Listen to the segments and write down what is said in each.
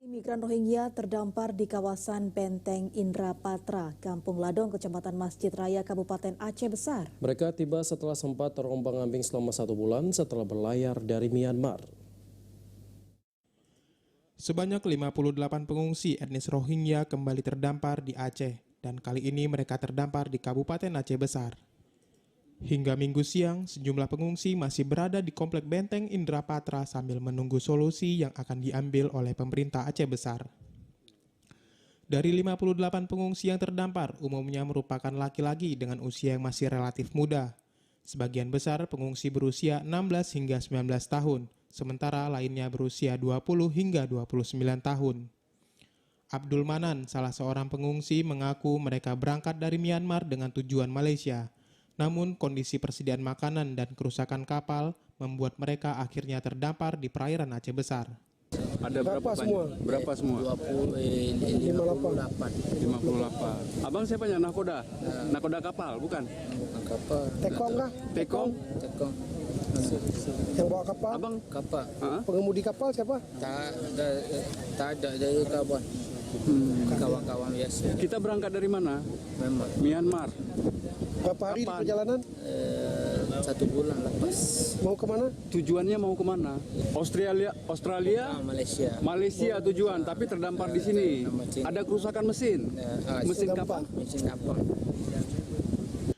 Migran Rohingya terdampar di kawasan Benteng Indrapatra, Kampung Ladong, Kecamatan Masjid Raya, Kabupaten Aceh Besar. Mereka tiba setelah sempat terombang-ambing selama 1 bulan setelah berlayar dari Myanmar. Sebanyak 58 pengungsi etnis Rohingya kembali terdampar di Aceh, dan kali ini mereka terdampar di Kabupaten Aceh Besar. Hingga Minggu siang, sejumlah pengungsi masih berada di Komplek Benteng Indrapatra sambil menunggu solusi yang akan diambil oleh pemerintah Aceh Besar. Dari 58 pengungsi yang terdampar, umumnya merupakan laki-laki dengan usia yang masih relatif muda. Sebagian besar pengungsi berusia 16 hingga 19 tahun, sementara lainnya berusia 20 hingga 29 tahun. Abdul Manan, salah seorang pengungsi, mengaku mereka berangkat dari Myanmar dengan tujuan Malaysia. Namun kondisi persediaan makanan dan kerusakan kapal membuat mereka akhirnya terdampar di perairan Aceh Besar. Ada berapa semua? Berapa semua? 58. Abang siapanya? Nakoda? Nakoda kapal, bukan? Kapal. Tekong kah? Tekong? Tekong. Yang bawa kapal? Abang? Kapal. Pengemudi kapal siapa? Tak ada dari kawan. Kawan-kawan biasa. Kita berangkat dari mana? Memang. Myanmar. Berapa hari di Kapan? perjalanan? 1 bulan lepas. Mau kemana? Tujuannya mau kemana? Australia? Malaysia. Malaysia tujuan, tapi terdampar di sini. Ada kerusakan mesin? Mesin kapal? Mesin kapal.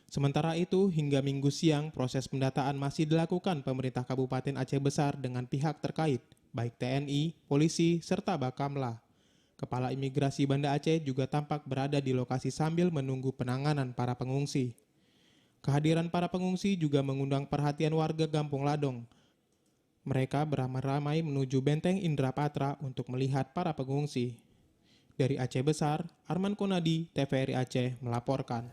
Sementara itu, hingga Minggu siang, proses pendataan masih dilakukan pemerintah Kabupaten Aceh Besar dengan pihak terkait, baik TNI, polisi, serta Bakamla. Kepala Imigrasi Banda Aceh juga tampak berada di lokasi sambil menunggu penanganan para pengungsi. Kehadiran para pengungsi juga mengundang perhatian warga Kampung Ladong. Mereka beramai-ramai menuju Benteng Indrapatra untuk melihat para pengungsi. Dari Aceh Besar, Arman Konadi, TVRI Aceh melaporkan.